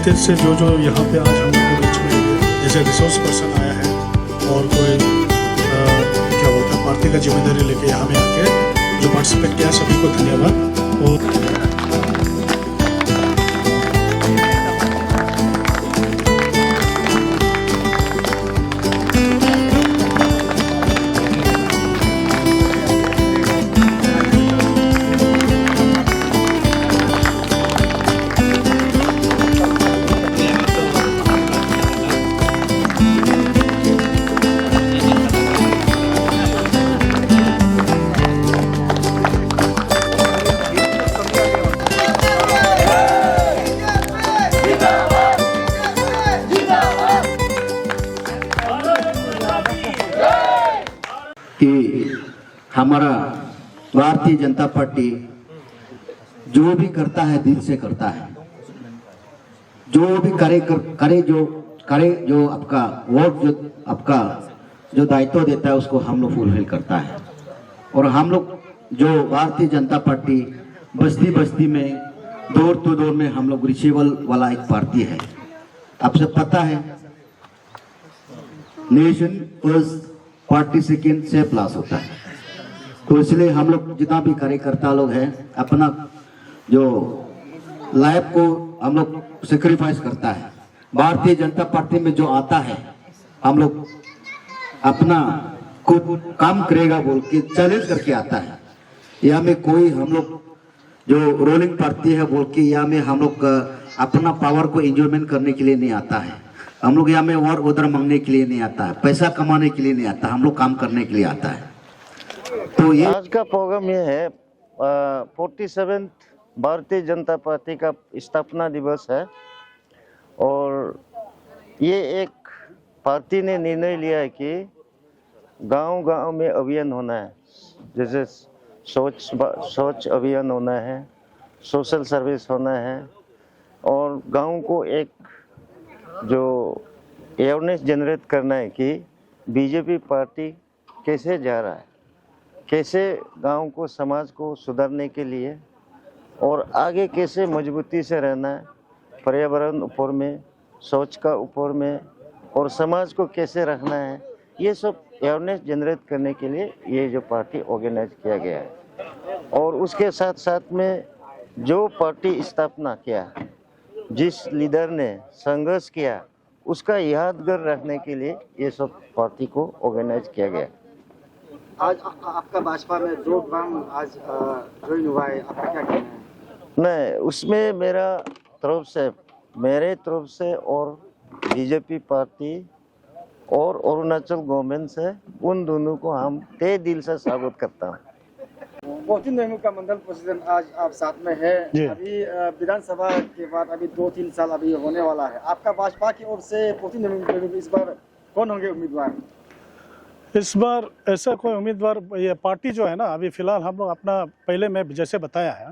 State से जो यहाँ पे आज हम लोग के बीच में जैसे रिसोर्स पर्सन आया है और कोई क्या बोलते हैं पार्टी का जिम्मेदारी लेके यहाँ में आके जो पार्टिसिपेट किया सभी को धन्यवाद। और कि हमारा भारतीय जनता पार्टी जो भी करता है दिल से करता है, जो भी करे जो आपका वोट जो आपका जो दायित्व देता है उसको हम लोग फुलफिल करता है। और हम लोग जो भारतीय जनता पार्टी बस्ती बस्ती में डोर टू डोर में हम लोग रिचेबल वाला एक पार्टी है। आपसे पता है नेशन फर्स्ट पार्टी सेकेंड से प्लस होता है, तो इसलिए हम लोग जितना भी कार्यकर्ता लोग हैं अपना जो लाइफ को हम लोग सेक्रीफाइस करता है। भारतीय जनता पार्टी में जो आता है हम लोग अपना खुद काम करेगा बोल के चैलेंज करके आता है। या में कोई हम लोग जो रोलिंग पार्टी है बोल के या में हम लोग अपना पावर को एंजॉयमेंट करने के लिए नहीं आता है। हम लोग यहाँ में और उधर मांगने के लिए नहीं आता है, पैसा कमाने के लिए नहीं आता, हम लोग काम करने के लिए आता है। तो ये आज का प्रोग्राम ये है 47 भारतीय जनता पार्टी का स्थापना दिवस है और ये एक पार्टी ने निर्णय लिया है कि गांव-गांव में अभियान होना है, जैसे शौच अभियान होना है, सोशल सर्विस होना है और गांव को एक जो अवेयरनेस जनरेट करना है कि बीजेपी पार्टी कैसे जा रहा है, कैसे गांव को समाज को सुधारने के लिए और आगे कैसे मजबूती से रहना है, पर्यावरण ऊपर में, सोच का ऊपर में और समाज को कैसे रखना है, ये सब अवेयरनेस जनरेट करने के लिए ये जो पार्टी ऑर्गेनाइज किया गया है। और उसके साथ साथ में जो पार्टी स्थापना किया, जिस लीडर ने संघर्ष किया, उसका यादगार रखने के लिए ये सब पार्टी को ऑर्गेनाइज किया गया। आज आपका भाजपा में जो काम आज ज्वाइन हुआ है, आपका क्या कहना है? नहीं, उसमें मेरे तरफ से और बीजेपी पार्टी और अरुणाचल गवर्नमेंट से उन दोनों को हम तहे दिल से स्वागत करता हूँ। 14 नवंबर का मंडल प्रेसिडेंट आज आप साथ में है। अभी विधानसभा के बाद अभी 2-3 साल अभी होने वाला है। आपका भाजपा की ओर से 14 नवंबर इस बार कौन होंगे उम्मीदवार? इस बार ऐसा कोई उम्मीदवार ये पार्टी जो है ना, अभी फिलहाल हम लोग अपना पहले मैं जैसे बताया है,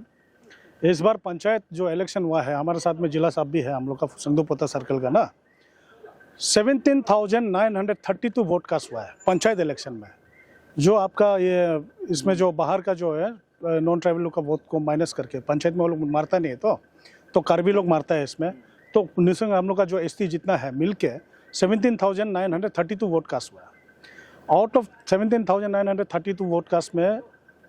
इस बार पंचायत जो इलेक्शन हुआ है, हमारे साथ में जिला साहब भी है हम लोग का संधुपोता सर्कल का ना, 17,932 वोट कास्ट हुआ है पंचायत इलेक्शन में। जो आपका ये इसमें जो बाहर का जो है नॉन ट्राइबल लोग का वोट को माइनस करके पंचायत में वो लोग मारता नहीं है, तो कार्बी लोग मारता है इसमें, तो निसंग हम लोग का जो एसटी जितना है मिल के 17,932 वोट कास्ट हुआ है। आउट ऑफ 17,932 वोट कास्ट में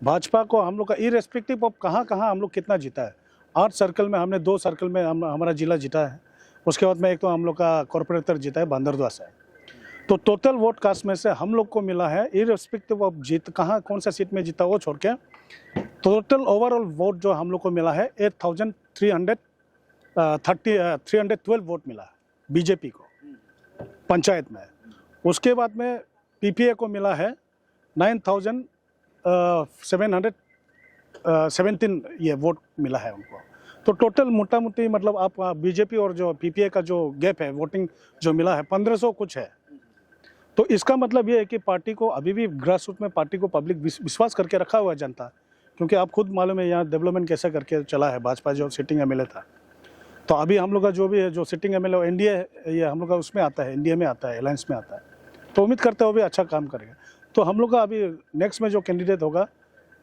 भाजपा को हम लोग का इरेस्पेक्टिव ऑफ कहाँ हम लोग कितना जीता है, 8 सर्कल में हमने 2 सर्कल में हमारा जिला जीता है। उसके बाद में एक तो हम लोग का कॉर्पोरेटर जीता है बांदरदुआ से। तो टोटल वोट कास्ट में से हम लोग को मिला है इरेस्पेक्टिव ऑफ जीत कहाँ कौन सा सीट में जीता वो छोड़ के टोटल ओवरऑल वोट जो हम लोग को मिला है 312 वोट मिला है बीजेपी को पंचायत में। उसके बाद में पीपीए को मिला है 9,717 ये वोट मिला है उनको। तो टोटल मोटा मोटी मतलब आप बीजेपी और जो पीपीए का जो गैप है वोटिंग जो मिला है 1500 कुछ है। तो इसका मतलब ये है कि पार्टी को अभी भी ग्रास रूट में पार्टी को पब्लिक विश्वास करके रखा हुआ है जनता, क्योंकि आप खुद मालूम है यहाँ डेवलपमेंट कैसे करके चला है भाजपा जो सिटिंग एमएलए था। तो अभी हम लोग का जो भी है जो सिटिंग एमएलए एनडीए ये हम लोग का उसमें आता है, एनडीए में आता है, अलायंस में आता है। तो उम्मीद करते हैं वो भी अच्छा काम करेगा। तो हम लोग का अभी नेक्स्ट में जो कैंडिडेट होगा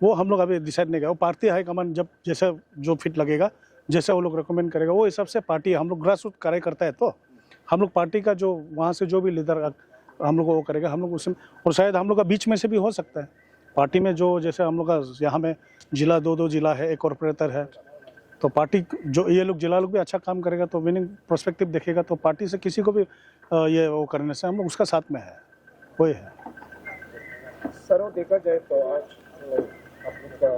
वो हम लोग अभी डिसाइड नहीं किया, वो पार्टी हाईकमान जब जैसे जो फिट लगेगा जैसे वो लोग रिकमेंड करेगा वो हिसाब से पार्टी, हम लोग ग्रास रूट कार्य करता है तो हम लोग पार्टी का जो वहाँ से जो भी लीडर हम लोग वो करेगा, हम लोग उसमें, और शायद हम लोग का बीच में से भी हो सकता है पार्टी में जो, जैसे हम लोग का यहाँ में जिला 2-2 जिला है, एक कॉर्पोरेटर है, तो पार्टी जो ये लोग जिला लोग भी अच्छा काम करेगा तो विनिंग प्रोस्पेक्टिव देखेगा, तो पार्टी से किसी को भी ये वो करने से हम लोग उसका साथ में है, वही है। सर, वो देखा जाए तो आज आप लोग का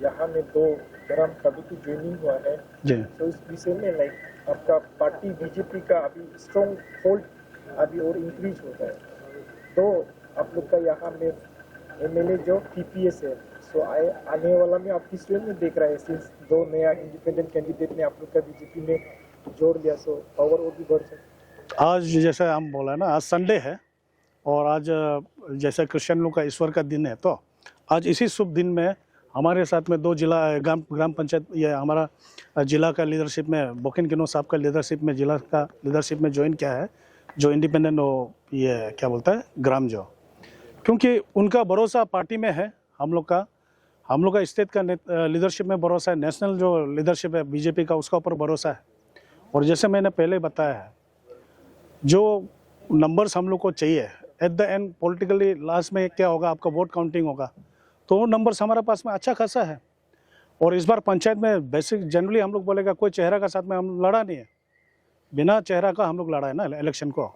यहाँ में 2 ग्राम कमेटी ज्वाइनिंग हुआ है जी। तो इस विषय में आपका पार्टी बीजेपी का अभी स्ट्रॉन्ग होल्ड अभी और इंक्रीज होता है, तो आप लोग का यहाँ में एमएलए जो पीपीएस है, सो आने वाला में आप किस वे में देख रहे हैं, सिंस 2 नया इंडिपेंडेंट कैंडिडेट ने आप लोग का बीजेपी में जोड़ लिया, सो पावर और भी बढ़ सकता। आज जैसे हम बोला है ना, आज संडे है और आज जैसे क्रिश्चियन लोग का ईश्वर का दिन है, तो आज इसी शुभ दिन में हमारे साथ में 2 जिला ग्राम पंचायत, ये हमारा जिला का लीडरशिप में बोकिन किनो साहब का लीडरशिप में, जिला का लीडरशिप में ज्वाइन किया है, जो इंडिपेंडेंट वो ये क्या बोलता है ग्राम जो, क्योंकि उनका भरोसा पार्टी में है, हम लोग का स्टेट का लीडरशिप में भरोसा है, नेशनल जो लीडरशिप है बीजेपी का उसका ऊपर भरोसा है। और जैसे मैंने पहले बताया है, जो नंबर्स हम लोग को चाहिए at the end politically last में क्या होगा, आपका वोट काउंटिंग होगा, तो वो नंबर्स हमारे पास में अच्छा खासा है। और इस बार पंचायत में बेसिक जनरली हम लोग बोलेगा कोई चेहरा का साथ में हम लड़ा नहीं है, बिना चेहरा का हम लोग लड़ा है ना इलेक्शन को,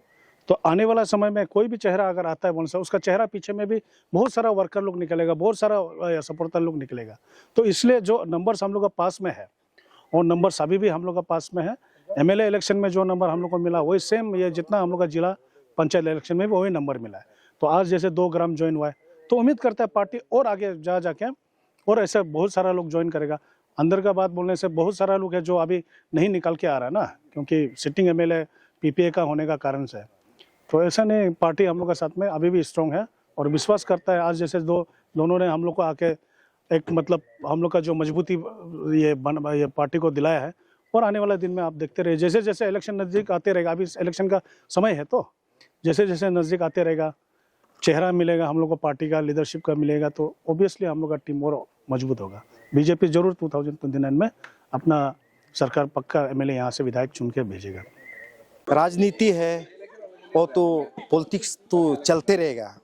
तो आने वाला समय में कोई भी चेहरा अगर आता है बोल से, उसका चेहरा पीछे में भी बहुत सारा वर्कर लोग निकलेगा, बहुत सारा सपोर्टर लोग निकलेगा, तो इसलिए जो नंबर्स हम लोग का पास में है और नंबर्स अभी भी हम लोग का पास में है। एमएलए इलेक्शन में जो नंबर हम लोग को मिला वही सेम, ये जितना हम लोग का जिला पंचायत इलेक्शन में भी वही नंबर मिला है। तो आज जैसे 2 ग्राम ज्वाइन हुआ है, तो उम्मीद करता है पार्टी और आगे जा जाके और ऐसे बहुत सारा लोग ज्वाइन करेगा। अंदर का बात बोलने से बहुत सारा लोग है जो अभी नहीं निकल के आ रहा है ना, क्योंकि सिटिंग एमएलए पीपीए का होने का कारण से, तो ऐसा नहीं, पार्टी हम लोग के साथ में अभी भी स्ट्रॉन्ग है और विश्वास करता है। आज जैसे दोनों ने हम लोग को आके एक मतलब हम लोग का जो मजबूती ये पार्टी को दिलाया है, और आने वाले दिन में आप देखते रहे, जैसे जैसे इलेक्शन नज़दीक आते रहेगा, अभी इलेक्शन का समय है, तो जैसे जैसे नज़दीक आते रहेगा चेहरा मिलेगा हम लोग को, पार्टी का लीडरशिप का मिलेगा, तो ऑब्वियसली हम लोग का टीम और मजबूत होगा। बीजेपी जरूर 2029 में अपना सरकार पक्का एमएलए यहाँ से विधायक चुन के भेजेगा। राजनीति है वो तो पॉलिटिक्स तो चलते रहेगा,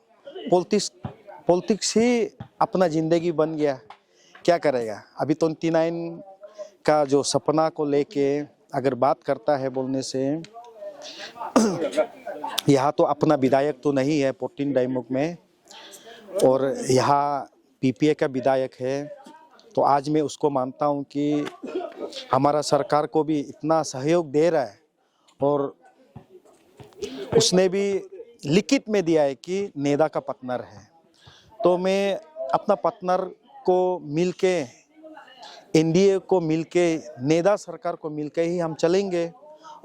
पॉलिटिक्स ही अपना ज़िंदगी बन गया, क्या करेगा। अभी 29 का जो सपना को लेके अगर बात करता है बोलने से, यहाँ तो अपना विधायक तो नहीं है 14 डाइमुख में, और यहाँ पीपीए का विधायक है, तो आज मैं उसको मानता हूँ कि हमारा सरकार को भी इतना सहयोग दे रहा है, और उसने भी लिखित में दिया है कि नेदा का पार्टनर है, तो मैं अपना पार्टनर को मिलके, एनडीए को मिलके, नेदा सरकार को मिलके ही हम चलेंगे।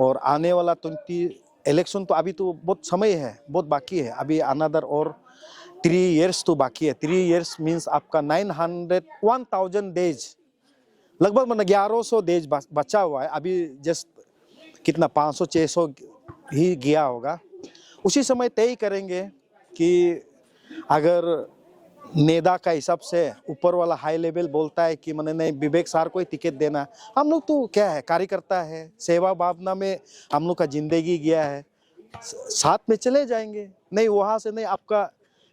और आने वाला 20 इलेक्शन तो अभी तो बहुत समय है, बहुत बाकी है, अभी अनदर और 3 इयर्स तो बाकी है। 3 इयर्स मीन्स आपका 1000 डेज, लगभग मतलब 1100 डेज बचा हुआ है। अभी जस्ट कितना 500-600 ही गया होगा। उसी समय तय करेंगे कि अगर नेदा का हिसाब से ऊपर वाला हाई लेवल बोलता है कि मैंने नहीं विवेक सार को ही टिकट देना, हम लोग तो क्या है कार्यकर्ता है, सेवा भावना में हम लोग का जिंदगी गया है, साथ में चले जाएंगे। नहीं वहाँ से नहीं आपका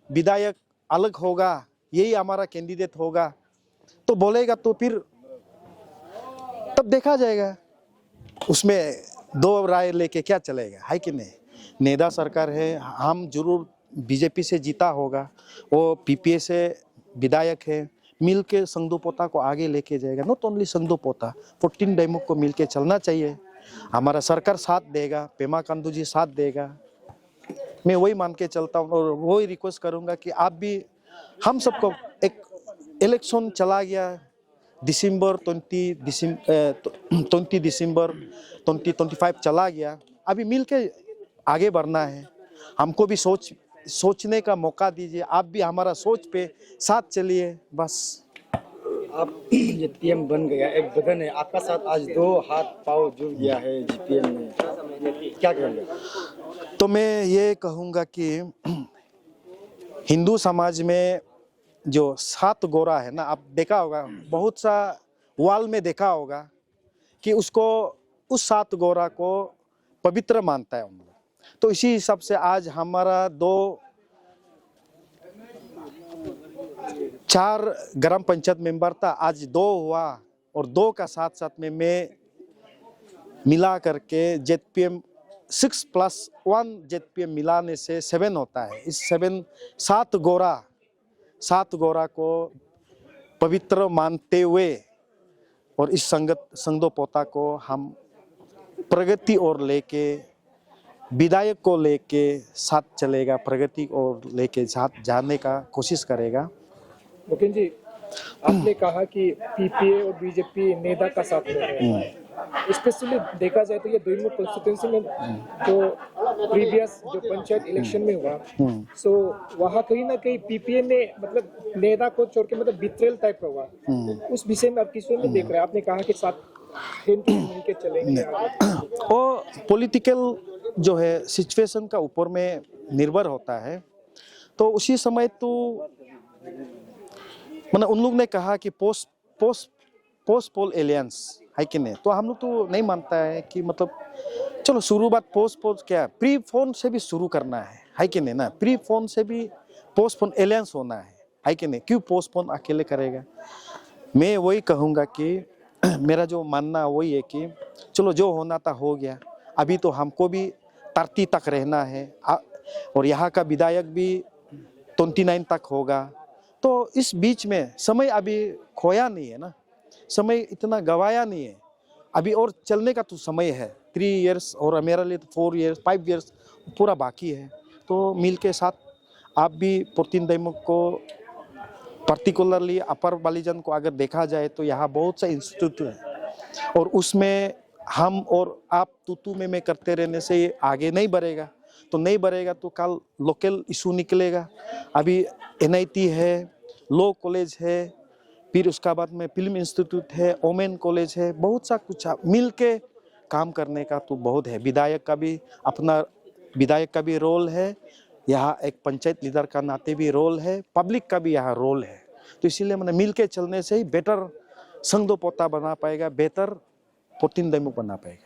विधायक अलग होगा, यही हमारा कैंडिडेट होगा तो बोलेगा, तो फिर तब देखा जाएगा, उसमें 2 राय लेके क्या चलेगा, है कि नहीं। नेदा सरकार है, हम जरूर बीजेपी से जीता होगा, वो पीपीए से विधायक है, मिल के संगदू पोता को आगे लेके जाएगा। नॉट ओनली संगदू पोता, 14 डाइमुख को मिल के चलना चाहिए। हमारा सरकार साथ देगा, पेमा खांडू जी साथ देगा, मैं वही मान के चलता हूँ। और वही रिक्वेस्ट करूँगा कि आप भी, हम सबको, एक इलेक्शन चला गया दिसंबर 20 दिसंबर 2025 चला गया, अभी मिल के आगे बढ़ना है। हमको भी सोचने का मौका दीजिए, आप भी हमारा सोच पे साथ चलिए, बस। आप जीपीएम बन गया, एक बदन है आपका साथ, आज 2 हाथ पाँव जुड़ गया है जीपीएम में, क्या करेंगे। तो मैं ये कहूँगा कि हिंदू समाज में जो 7 गोरा है ना, आप देखा होगा बहुत सा वाल में देखा होगा कि उसको उस 7 गोरा को पवित्र मानता है उन लोग। तो इसी हिसाब से आज हमारा 4 ग्राम पंचायत मेंबर था, आज 2 हुआ और 2 का साथ साथ में मैं मिला करके ZPM 6+1 ZPM मिलाने से 7 होता है। इस 7 गोरा को पवित्र मानते हुए और इस संगदो पोता को हम प्रगति और लेके विधायक को लेके साथ चलेगा, प्रगति और लेके साथ जाने का कोशिश करेगा। मुकेश जी, आपने कहा कि पीपीए और बीजेपी नेता का साथ में है। स्पेशली देखा जाए तो ये दोनों कॉन्स्टिट्यूंसी में जो प्रीवियस जो पंचायत इलेक्शन में हुआ, सो वहाँ कहीं ना कहीं पीपीए ने मतलब नेता को छोड़ के मतलब बिट्रेल टाइप का हुआ। उस विषय में आप किस में देख रहे हैं? आपने कहा कि साथ मिलके चलेंगे। वो पॉलिटिकल जो है सिचुएशन का ऊपर में निर्भर होता है। तो उसी समय तो मतलब उन लोग ने कहा कि पोस्ट पोल एलियंस है कि नहीं, तो हम लोग तो नहीं मानता है कि मतलब चलो शुरुआत पोस्ट पोल क्या प्री फोन से भी शुरू करना है कि नहीं ना, प्री फोन से भी पोस्ट फोन एलियंस होना है कि नहीं, क्यों पोस्ट फोन अकेले करेगा। मैं वही कहूँगा कि मेरा जो मानना वही है कि चलो जो होना था हो गया, अभी तो हमको भी 30 तक रहना है और यहाँ का विधायक भी 29 तक होगा। तो इस बीच में समय अभी खोया नहीं है ना, समय इतना गवाया नहीं है, अभी और चलने का तो समय है। 3 इयर्स और मेरे लिए तो 4 इयर्स 5 इयर्स पूरा बाकी है। तो मिल के साथ आप भी पोर्टिन दैमुख को पर्टिकुलरली अपर बालीजन को अगर देखा जाए तो यहाँ बहुत सा इंस्टीट्यूट है और उसमें हम और आप तू में करते रहने से ये आगे नहीं बढ़ेगा। तो नहीं बढ़ेगा तो कल लोकल इशू निकलेगा। अभी NIT है, लॉ कॉलेज है, फिर उसका बाद में फिल्म इंस्टीट्यूट है, ओमेन कॉलेज है, बहुत सा कुछ मिल के काम करने का तो बहुत है। विधायक का भी रोल है, यहाँ एक पंचायत लीडर का नाते भी रोल है, पब्लिक का भी यहाँ रोल है। तो इसीलिए मैंने मिल के चलने से ही बेटर संगदो पोता बना पाएगा, बेहतर पोर्टिन दैमुख बना पाएगा।